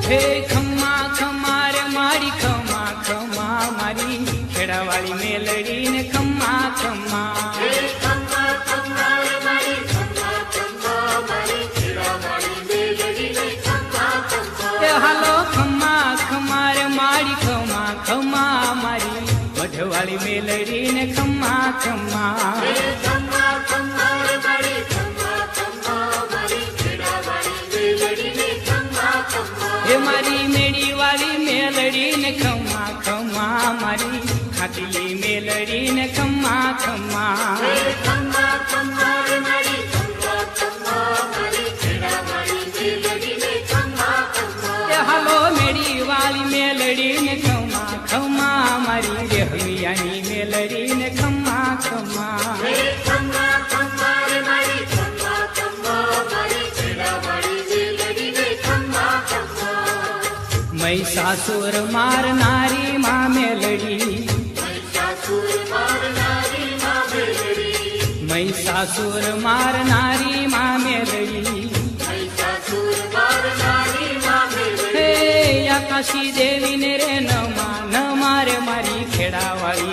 હે ખમ્મા ખમ્મા રે મારી ખમ્મા ખમ્મા મારી ખેડાવાળી મેલડી ને ખમ્મા ખમ્મા હાલો ખમ્મા ખમ્મા રે મારી ખમ્મા ખમ્મા મારી વઢવાળી મેલડી ને ખમ્મા ખમ્મા હે મારી મેળી વાળી મેલડી ને ખમ્મા ખમ્મા મારી ખાટલી મેલડી ને ખમ્મા ખમ્મા હાલો મેળી વાળી મેલડી ને ખમ્મા ખમ્મા મારી રેહમિયાની મેલડી ને ખમ્મા ખમ્મા મહિષાસુર મારનારી માં મેલડી મહિષાસુર મારનારી માં મેલડી હે આકાશી દેવી ને રે નમા ન મારે મારી ખેડાવાળી